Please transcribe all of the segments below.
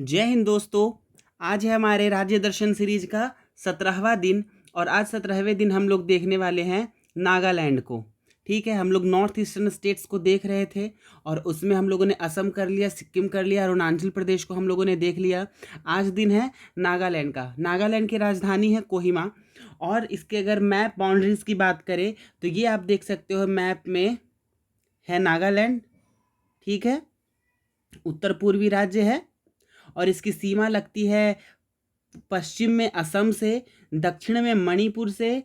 जय हिंद दोस्तों। आज है हमारे राज्य दर्शन सीरीज का 17वां दिन और आज 17वें दिन हम लोग देखने वाले हैं नागालैंड को। ठीक है, हम लोग नॉर्थ ईस्टर्न स्टेट्स को देख रहे थे और उसमें हम लोगों ने असम कर लिया, सिक्किम कर लिया, अरुणाचल प्रदेश को हम लोगों ने देख लिया। आज दिन है नागालैंड का। नागालैंड की राजधानी है कोहिमा और इसके अगर मैप बाउंड्रीज की बात करें तो ये आप देख सकते हो मैप में है नागालैंड। ठीक है, उत्तर पूर्वी राज्य है और इसकी सीमा लगती है पश्चिम में असम से, दक्षिण में मणिपुर से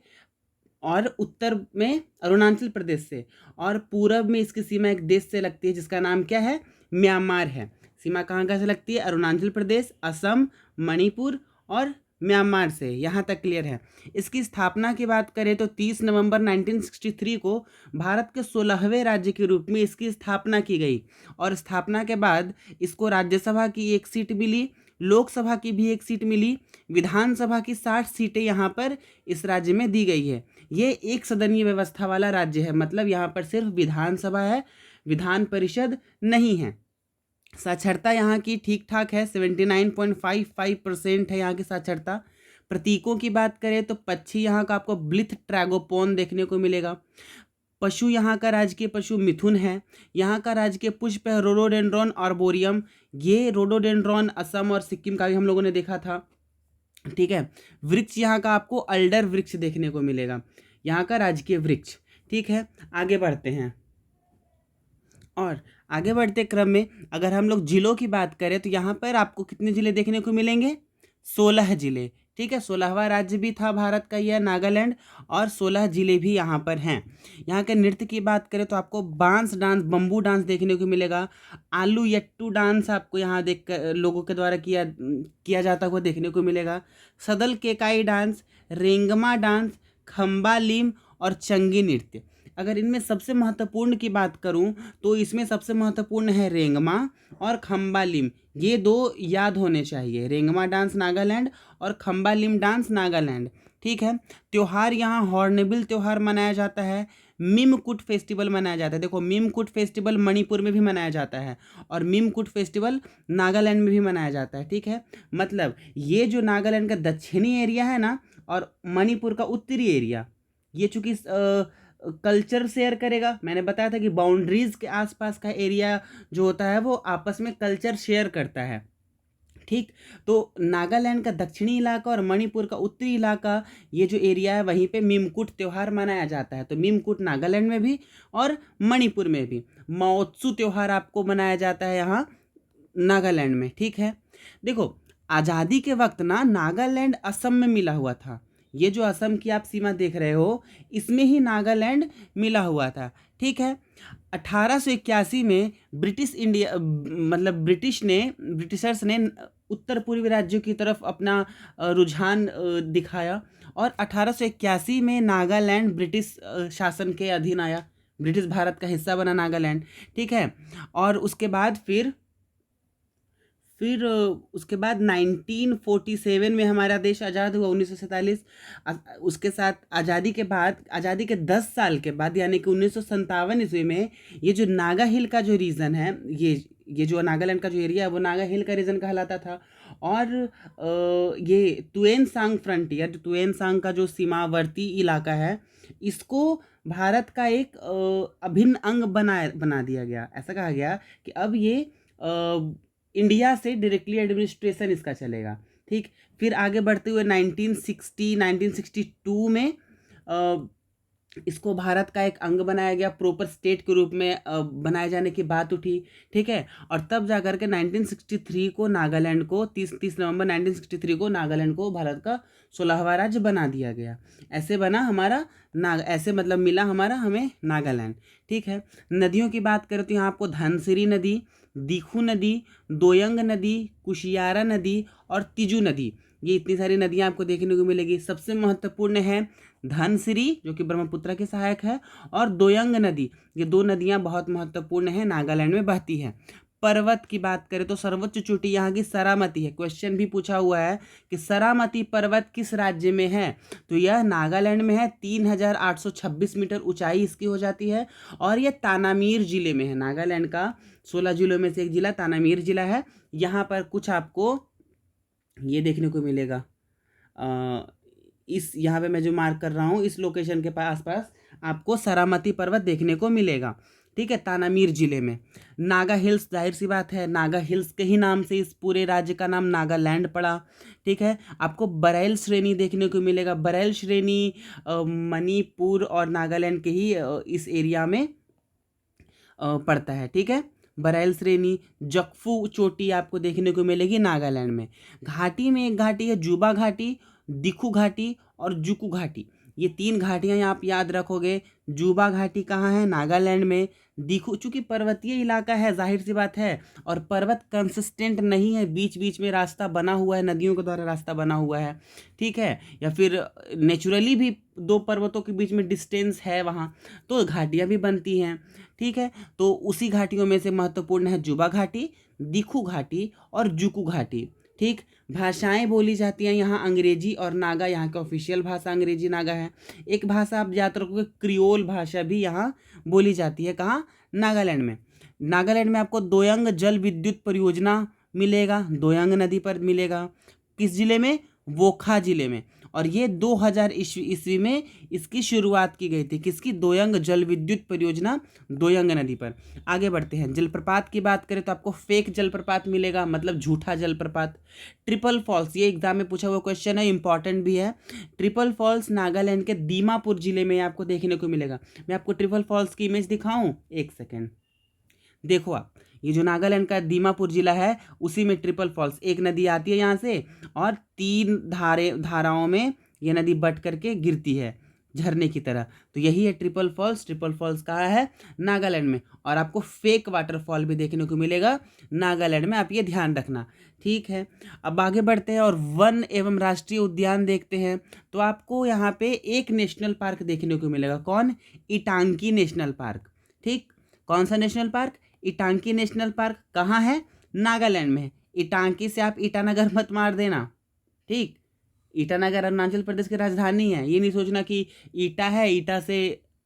और उत्तर में अरुणाचल प्रदेश से और पूरब में इसकी सीमा एक देश से लगती है जिसका नाम क्या है, म्यांमार है। सीमा कहाँ कहाँ से लगती है? अरुणाचल प्रदेश, असम, मणिपुर और म्यांमार से। यहाँ तक क्लियर है। इसकी स्थापना की बात करें तो 30 नवंबर 1963 को भारत के 16वें राज्य के रूप में इसकी स्थापना की गई और स्थापना के बाद इसको राज्यसभा की एक सीट मिली, लोकसभा की भी एक सीट मिली, विधानसभा की 60 सीटें यहाँ पर इस राज्य में दी गई है। ये एक सदनीय व्यवस्था वाला राज्य है, मतलब यहाँ पर सिर्फ विधानसभा है, विधान परिषद नहीं है। साक्षरता यहाँ की ठीक ठाक है, 79.55% है यहाँ की साक्षरता। प्रतीकों की बात करें तो पक्षी यहाँ का आपको ब्लिथ ट्रैगोपोन देखने को मिलेगा। पशु यहाँ का राजकीय पशु मिथुन है। यहाँ का राजकीय पुष्प है रोडोडेंड्रॉन आर्बोरियम। ये रोडोडेंड्रॉन असम और सिक्किम का भी हम लोगों ने देखा था। ठीक है, वृक्ष यहाँ का आपको अल्डर वृक्ष देखने को मिलेगा, यहाँ का राजकीय वृक्ष। ठीक है, आगे बढ़ते हैं और आगे बढ़ते क्रम में अगर हम लोग जिलों की बात करें तो यहाँ पर आपको कितने जिले देखने को मिलेंगे? 16 जिले। ठीक है, 16वां राज्य भी था भारत का यह नागालैंड और 16 जिले भी यहाँ पर हैं। यहाँ के नृत्य की बात करें तो आपको बांस डांस, बम्बू डांस देखने को मिलेगा। आलू यट्टू डांस आपको यहाँ देख कर लोगों के द्वारा किया जाता हुआ देखने को मिलेगा। सदल केकाई डांस, रेंगमा डांस, खम्बा लीम और चंगी नृत्य। अगर इनमें सबसे महत्वपूर्ण की बात करूं तो इसमें सबसे महत्वपूर्ण है रेंगमा और खम्बा लिम। ये दो याद होने चाहिए, रेंगमा डांस नागालैंड और खम्बा लिम डांस नागालैंड। ठीक है, त्यौहार यहाँ हॉर्नबिल त्यौहार मनाया जाता है, मिमकुट फेस्टिवल मनाया जाता है। देखो, मिमकुट फेस्टिवल मणिपुर में भी मनाया जाता है और मिमकुट फेस्टिवल नागालैंड में भी मनाया जाता है। ठीक है, मतलब ये जो नागालैंड का दक्षिणी एरिया है ना और मणिपुर का उत्तरी एरिया, ये चूँकि कल्चर शेयर करेगा। मैंने बताया था कि बाउंड्रीज के आसपास का एरिया जो होता है वो आपस में कल्चर शेयर करता है। ठीक, तो नागालैंड का दक्षिणी इलाका और मणिपुर का उत्तरी इलाका, ये जो एरिया है वहीं पे मिमकुट त्यौहार मनाया जाता है। तो मिमकुट नागालैंड में भी और मणिपुर में भी। महोत्सव त्यौहार आपको मनाया जाता है यहाँ नागालैंड में। ठीक है, देखो आज़ादी के वक्त ना नागालैंड असम में मिला हुआ था। ये जो असम की आप सीमा देख रहे हो इसमें ही नागालैंड मिला हुआ था। ठीक है, 1881 में ब्रिटिश इंडिया मतलब ब्रिटिशर्स ने उत्तर पूर्वी राज्यों की तरफ अपना रुझान दिखाया और 1881 में नागालैंड ब्रिटिश शासन के अधीन आया, ब्रिटिश भारत का हिस्सा बना नागालैंड। ठीक है, और उसके बाद फिर उसके बाद 1947 में हमारा देश आज़ाद हुआ, 1947। उसके साथ आज़ादी के बाद, आज़ादी के 10 साल के बाद यानी कि 1957 ईस्वी में ये जो नागा हिल का जो रीजन है, ये जो नागालैंड का जो एरिया है वो नागा हिल का रीजन कहलाता था। और ये तुएनसांग फ्रंटियर, जो तुएनसांग का जो सीमावर्ती इलाका है, इसको भारत का एक अभिन्न अंग बना दिया गया। ऐसा कहा गया कि अब ये इंडिया से डायरेक्टली एडमिनिस्ट्रेशन इसका चलेगा। ठीक, फिर आगे बढ़ते हुए 1962 में इसको भारत का एक अंग बनाया गया, प्रॉपर स्टेट के रूप में बनाए जाने की बात उठी। ठीक है, और तब जाकर के 1963 को नागालैंड को 30 नवंबर 1963 को नागालैंड को भारत का 16वां राज्य बना दिया गया। ऐसे बना हमारा ऐसे मतलब मिला हमारा हमें नागालैंड। ठीक है, नदियों की बात करें तो यहाँ आपको धनसिरी नदी, दीखू नदी, दोयंग नदी, कुशियारा नदी और तिजू नदी, ये इतनी सारी नदियाँ आपको देखने को मिलेगी। सबसे महत्वपूर्ण है धनसिरी जो कि ब्रह्मपुत्र के सहायक है और दोयंग नदी, ये दो नदियाँ बहुत महत्वपूर्ण हैं, नागालैंड में बहती हैं। पर्वत की बात करें तो सर्वोच्च चोटी यहाँ की सरामती है। क्वेश्चन भी पूछा हुआ है कि सरामती पर्वत किस राज्य में है, तो यह नागालैंड में है। 3826 मीटर ऊंचाई इसकी हो जाती है और यह तानामीर जिले में है। नागालैंड का 16 जिलों में से एक जिला तानामीर जिला है। यहाँ पर कुछ आपको ये देखने को मिलेगा, इस यहाँ पे मैं जो मार्क कर रहा हूँ इस लोकेशन के पास पास आपको सरामती पर्वत देखने को मिलेगा। ठीक है, तानामीर जिले में। नागा हिल्स, जाहिर सी बात है नागा हिल्स के ही नाम से इस पूरे राज्य का नाम नागालैंड पड़ा। ठीक है, आपको बरैल श्रेणी देखने को मिलेगा। बरैल श्रेणी मणिपुर और नागालैंड के ही इस एरिया में पड़ता है। ठीक है, बरैल श्रेणी। जकफू चोटी आपको देखने को मिलेगी नागालैंड में। घाटी में एक घाटी है जुबा घाटी, दिखू घाटी और जुकू घाटी। ये 3 घाटियाँ आप याद रखोगे। जुबा घाटी कहाँ है, नागालैंड में। दिखू, चूँकि पर्वतीय इलाका है जाहिर सी बात है, और पर्वत कंसिस्टेंट नहीं है, बीच बीच में रास्ता बना हुआ है, नदियों के द्वारा रास्ता बना हुआ है। ठीक है, या फिर नेचुरली भी 2 पर्वतों के बीच में डिस्टेंस है वहाँ, तो घाटियाँ भी बनती हैं। ठीक है, तो उसी घाटियों में से महत्वपूर्ण है जुबा घाटी, दिखू घाटी और जुकू घाटी। ठीक, भाषाएं बोली जाती हैं यहाँ अंग्रेजी और नागा, यहाँ की ऑफिशियल भाषा अंग्रेजी नागा है। एक भाषा आप याद रखोगे, क्रियोल भाषा भी यहाँ बोली जाती है। कहाँ, नागालैंड में। नागालैंड में आपको दोयंग जल विद्युत परियोजना मिलेगा, दोयंग नदी पर मिलेगा। किस जिले में, वोखा जिले में। और ये 2000 ईस्वी में इसकी शुरुआत की गई थी। किसकी, दोयंग जल विद्युत परियोजना, दोयंग नदी पर। आगे बढ़ते हैं, जलप्रपात की बात करें तो आपको फेक जलप्रपात मिलेगा, मतलब झूठा जलप्रपात। ट्रिपल फॉल्स, ये एग्जाम में पूछा हुआ क्वेश्चन है, इंपॉर्टेंट भी है। ट्रिपल फॉल्स नागालैंड के दीमापुर जिले में आपको देखने को मिलेगा। मैं आपको ट्रिपल फॉल्स की इमेज दिखाऊं, एक सेकेंड। देखो आप, ये जो नागालैंड का दीमापुर जिला है उसी में ट्रिपल फॉल्स, एक नदी आती है यहाँ से और 3 धाराओं में ये नदी बट करके गिरती है झरने की तरह, तो यही है ट्रिपल फॉल्स। ट्रिपल फॉल्स कहाँ है, नागालैंड में। और आपको फेक वाटरफॉल भी देखने को मिलेगा नागालैंड में, आप ये ध्यान रखना। ठीक है, अब आगे बढ़ते हैं और वन एवं राष्ट्रीय उद्यान देखते हैं। तो आपको यहाँ पे एक नेशनल पार्क देखने को मिलेगा। कौन, इटांकी नेशनल पार्क। ठीक, कौन सा नेशनल पार्क, इटांकी नेशनल पार्क। कहाँ है, नागालैंड में है। इटांकी से आप ईटानगर मत मार देना। ठीक, ईटानगर अरुणाचल प्रदेश की राजधानी है, ये नहीं सोचना कि ईटा है, ईटा से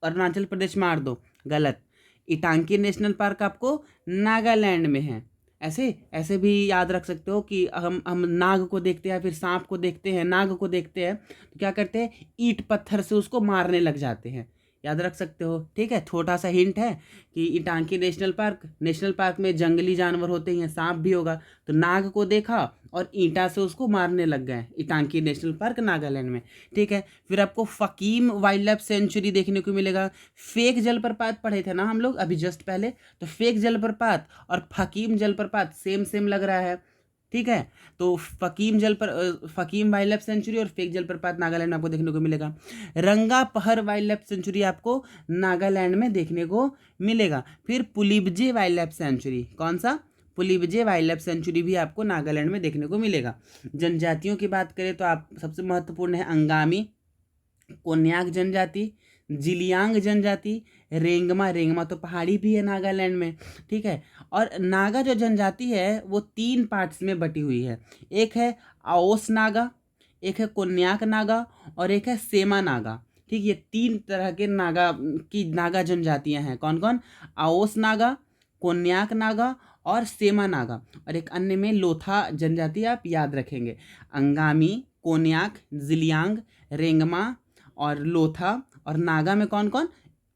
अरुणाचल प्रदेश मार दो, गलत। इटांकी नेशनल पार्क आपको नागालैंड में है। ऐसे ऐसे भी याद रख सकते हो कि हम नाग को देखते हैं, फिर सांप को देखते हैं, नाग को देखते हैं, तो क्या करते हैं, ईंट पत्थर से उसको मारने लग जाते हैं। याद रख सकते हो। ठीक है, छोटा सा हिंट है कि इटांकी नेशनल पार्क में जंगली जानवर होते हैं, सांप भी होगा, तो नाग को देखा और ईंटा से उसको मारने लग गए। इटांकी नेशनल पार्क नागालैंड में। ठीक है, फिर आपको फकीम वाइल्ड लाइफ सेंचुरी देखने को मिलेगा। फेक जलप्रपात पढ़े थे ना हम लोग अभी जस्ट पहले, तो फेक जलप्रपात और फकीम जलप्रपात सेम सेम लग रहा है। ठीक है, तो फकीम वाइल्ड लाइफ सेंचुरी और फेक जलप्रपात नागालैंड में आपको देखने को मिलेगा। रंगापहर वाइल्ड लाइफ सेंचुरी आपको नागालैंड में देखने को मिलेगा। फिर पुलिबजे वाइल्ड लाइफ सेंचुरी, कौन सा, पुलिबजे वाइल्ड लाइफ सेंचुरी भी आपको नागालैंड में देखने को मिलेगा। जनजातियों की बात करें तो आप सबसे महत्वपूर्ण है अंगामी, कोन्याक जनजाति, जिलियांग जनजाति, रेंगमा तो पहाड़ी भी है नागालैंड में। ठीक है, और नागा जो जनजाति है वो 3 पार्ट्स में बटी हुई है। एक है आओस नागा, एक है कोन्याक नागा और एक है सेमा नागा। ठीक, ये 3 तरह के नागा जनजातियां हैं। कौन कौन, आओस नागा, कोन्याक नागा और सेमा नागा। और एक अन्य में लोथा जनजाति आप याद रखेंगे। अंगामी, कोन्याक, जिलियांग, रेंगमा और लोथा। और नागा में कौन कौन,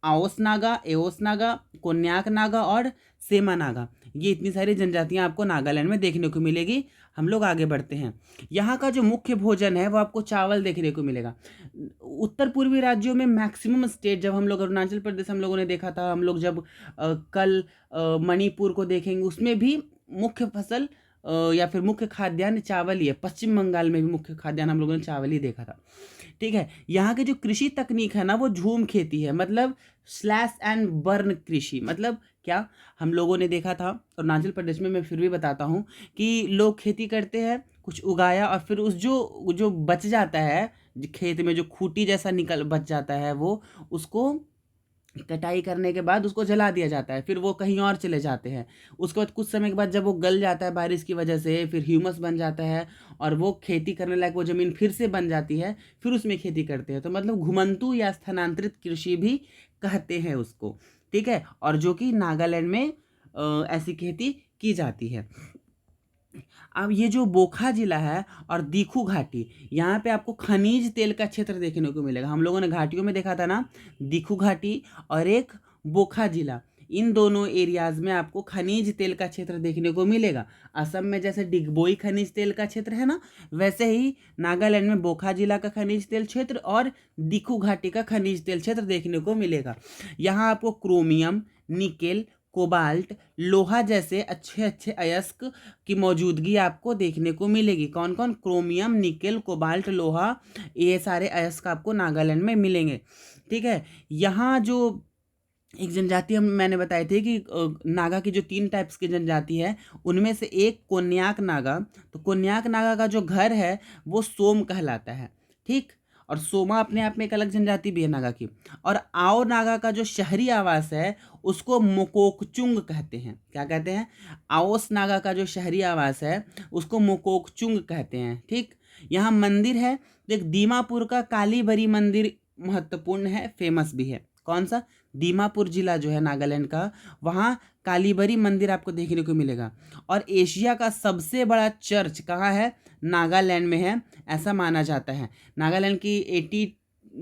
आओस नागा, एओस नागा, कोन्याक नागा और सेमा नागा। ये इतनी सारी जनजातियां आपको नागालैंड में देखने को मिलेगी। हम लोग आगे बढ़ते हैं। यहाँ का जो मुख्य भोजन है वो आपको चावल देखने को मिलेगा। उत्तर पूर्वी राज्यों में मैक्सिमम स्टेट, जब हम लोग अरुणाचल प्रदेश हम लोगों ने देखा था, हम लोग जब कल मणिपुर को देखेंगे, उसमें भी मुख्य फसल या फिर मुख्य खाद्यान्न चावल ही है। पश्चिम बंगाल में भी मुख्य खाद्यान्न हम लोगों ने चावल ही देखा था। ठीक है, यहाँ की जो कृषि तकनीक है ना वो झूम खेती है, मतलब स्लैश एंड बर्न कृषि। मतलब क्या, हम लोगों ने देखा था अरुणाचल प्रदेश में, मैं फिर भी बताता हूँ कि लोग खेती करते हैं, कुछ उगाया और फिर उस जो बच जाता है खेत में, जो खूटी जैसा बच जाता है, वो उसको कटाई करने के बाद उसको जला दिया जाता है, फिर वो कहीं और चले जाते हैं। उसके बाद कुछ समय के बाद जब वो गल जाता है बारिश की वजह से, फिर ह्यूमस बन जाता है और वो खेती करने लायक वो ज़मीन फिर से बन जाती है, फिर उसमें खेती करते हैं। तो मतलब घुमंतू या स्थानांतरित कृषि भी कहते हैं उसको, ठीक है। और जो कि नागालैंड में ऐसी खेती की जाती है। अब ये जो बोखा जिला है और दीखू घाटी, यहाँ पे आपको खनिज तेल का क्षेत्र देखने को मिलेगा। हम लोगों ने घाटियों में देखा था ना, दीखू घाटी और एक बोखा जिला, इन दोनों एरियाज में आपको खनिज तेल का क्षेत्र देखने को मिलेगा। असम में जैसे डिगबोई खनिज तेल का क्षेत्र है ना, वैसे ही नागालैंड में बोखा जिला का खनिज तेल क्षेत्र और दीखू घाटी का खनिज तेल क्षेत्र देखने को मिलेगा। यहाँ आपको क्रोमियम, निकेल, कोबाल्ट, लोहा जैसे अच्छे अच्छे अयस्क की मौजूदगी आपको देखने को मिलेगी। कौन कौन? क्रोमियम, निकेल, कोबाल्ट, लोहा, ये सारे अयस्क आपको नागालैंड में मिलेंगे, ठीक है। यहाँ जो एक जनजाति हम मैंने बताई थी कि नागा की जो 3 टाइप्स की जनजाति है, उनमें से एक कोन्याक नागा। तो कोन्याक नागा का जो घर है वो सोम कहलाता है, ठीक। और सोमा अपने आप में एक अलग जनजाति भी है नागा की। और आओ नागा का जो शहरी आवास है उसको मोकोकचुंग कहते हैं। क्या कहते हैं? आओस नागा का जो शहरी आवास है उसको मोकोकचुंग कहते हैं, ठीक। यहाँ मंदिर है, देख दीमापुर का कालीबरी मंदिर महत्वपूर्ण है, फेमस भी है। कौन सा? दीमापुर जिला जो है नागालैंड का, वहाँ कालीबरी मंदिर आपको देखने को मिलेगा। और एशिया का सबसे बड़ा चर्च कहाँ है? नागालैंड में है, ऐसा माना जाता है। नागालैंड की 80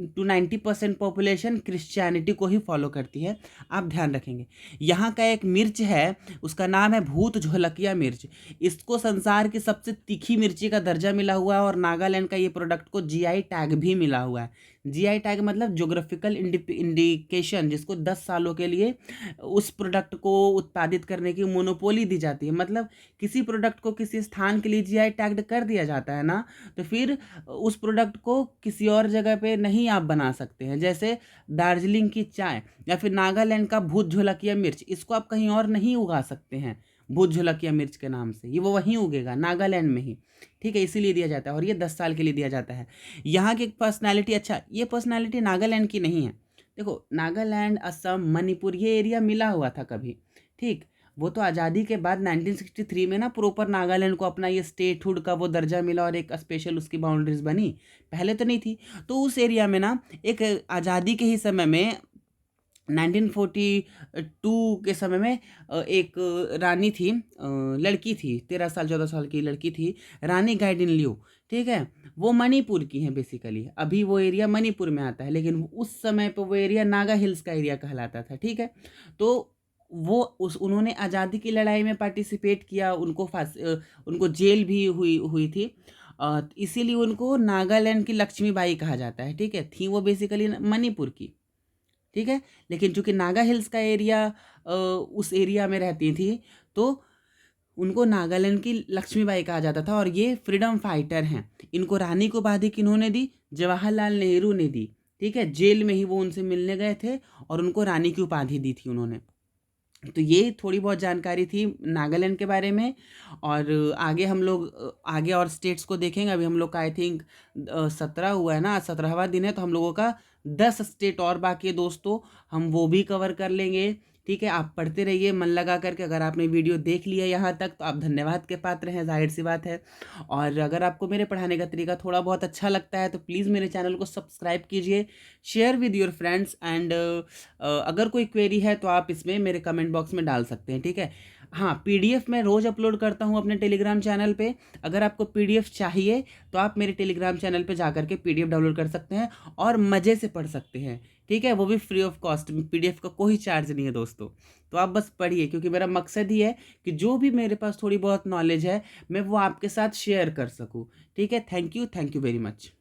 to 90% पॉपुलेशन क्रिश्चियनिटी को ही फॉलो करती है, आप ध्यान रखेंगे। यहाँ का एक मिर्च है, उसका नाम है भूत झोलकिया मिर्च। इसको संसार की सबसे तीखी मिर्ची का दर्जा मिला हुआ है और नागालैंड का ये प्रोडक्ट को जीआई टैग भी मिला हुआ है। जीआई टैग मतलब ज्योग्राफिकल इंडिकेशन, जिसको 10 सालों के लिए उस प्रोडक्ट को उत्पादित करने की मोनोपोली दी जाती है। मतलब किसी प्रोडक्ट को किसी स्थान के लिए जीआई टैग कर दिया जाता है ना, तो फिर उस प्रोडक्ट को किसी और जगह पे नहीं आप बना सकते हैं। जैसे दार्जिलिंग की चाय या फिर नागालैंड का भूत झोलकिया मिर्च, इसको आप कहीं और नहीं उगा सकते हैं भूत झोलकिया मिर्च के नाम से। ये वो वहीं उगेगा नागालैंड में ही, ठीक है। इसीलिए दिया जाता है और ये 10 साल के लिए दिया जाता है। यहाँ की पर्सनैलिटी, अच्छा ये पर्सनैलिटी नागालैंड की नहीं है। देखो नागालैंड, असम, मणिपुर ये एरिया मिला हुआ था कभी, ठीक। वो तो आज़ादी के बाद 1963 में ना प्रॉपर नागालैंड को अपना ये स्टेटहुड का वो दर्जा मिला और एक स्पेशल उसकी बाउंड्रीज बनी, पहले तो नहीं थी। तो उस एरिया में ना एक आज़ादी के ही समय में 1942 के समय में एक रानी थी, लड़की थी, 13 साल 14 साल की लड़की थी, रानी गाइडिनल्यू, ठीक है। वो मणिपुर की है बेसिकली। अभी वो एरिया मणिपुर में आता है, लेकिन उस समय पे वो एरिया नागा हिल्स का एरिया कहलाता था, ठीक है। तो वो उन्होंने आज़ादी की लड़ाई में पार्टिसिपेट किया, उनको जेल भी हुई थी। इसीलिए उनको नागालैंड की लक्ष्मीबाई कहा जाता है, ठीक है। थी वो बेसिकली मणिपुर की, ठीक है। लेकिन चूंकि नागा हिल्स का एरिया उस एरिया में रहती थी, तो उनको नागालैंड की लक्ष्मीबाई कहा जाता था। और ये फ्रीडम फाइटर हैं। इनको रानी को उपाधि किन्होंने दी? जवाहरलाल नेहरू ने दी, ठीक है। जेल में ही वो उनसे मिलने गए थे और उनको रानी की उपाधि दी थी उन्होंने। तो ये थोड़ी बहुत जानकारी थी नागालैंड के बारे में। और आगे हम लोग आगे और स्टेट्स को देखेंगे। अभी हम लोग का आई थिंक 17 हुआ है ना, 17वां दिन है, तो हम लोगों का 10 स्टेट और बाकी है दोस्तों, हम वो भी कवर कर लेंगे, ठीक है। आप पढ़ते रहिए मन लगा करके। अगर आपने वीडियो देख लिया यहाँ तक तो आप धन्यवाद के पात्र हैं, जाहिर सी बात है। और अगर आपको मेरे पढ़ाने का तरीका थोड़ा बहुत अच्छा लगता है तो प्लीज़ मेरे चैनल को सब्सक्राइब कीजिए, share with your friends and अगर कोई क्वेरी है तो आप इसमें मेरे कमेंट बॉक्स में डाल सकते हैं, ठीक है। हाँ, पीडीएफ मैं रोज़ अपलोड करता हूँ अपने टेलीग्राम चैनल पे। अगर आपको पीडीएफ चाहिए तो आप मेरे टेलीग्राम चैनल पे जा करके पीडीएफ डाउनलोड कर सकते हैं और मज़े से पढ़ सकते हैं, ठीक है। वो भी फ्री ऑफ कॉस्ट, पीडीएफ का कोई चार्ज नहीं है दोस्तों। तो आप बस पढ़िए, क्योंकि मेरा मकसद ही है कि जो भी मेरे पास थोड़ी बहुत नॉलेज है मैं वो आपके साथ शेयर कर सकूँ, ठीक है। Thank you very much.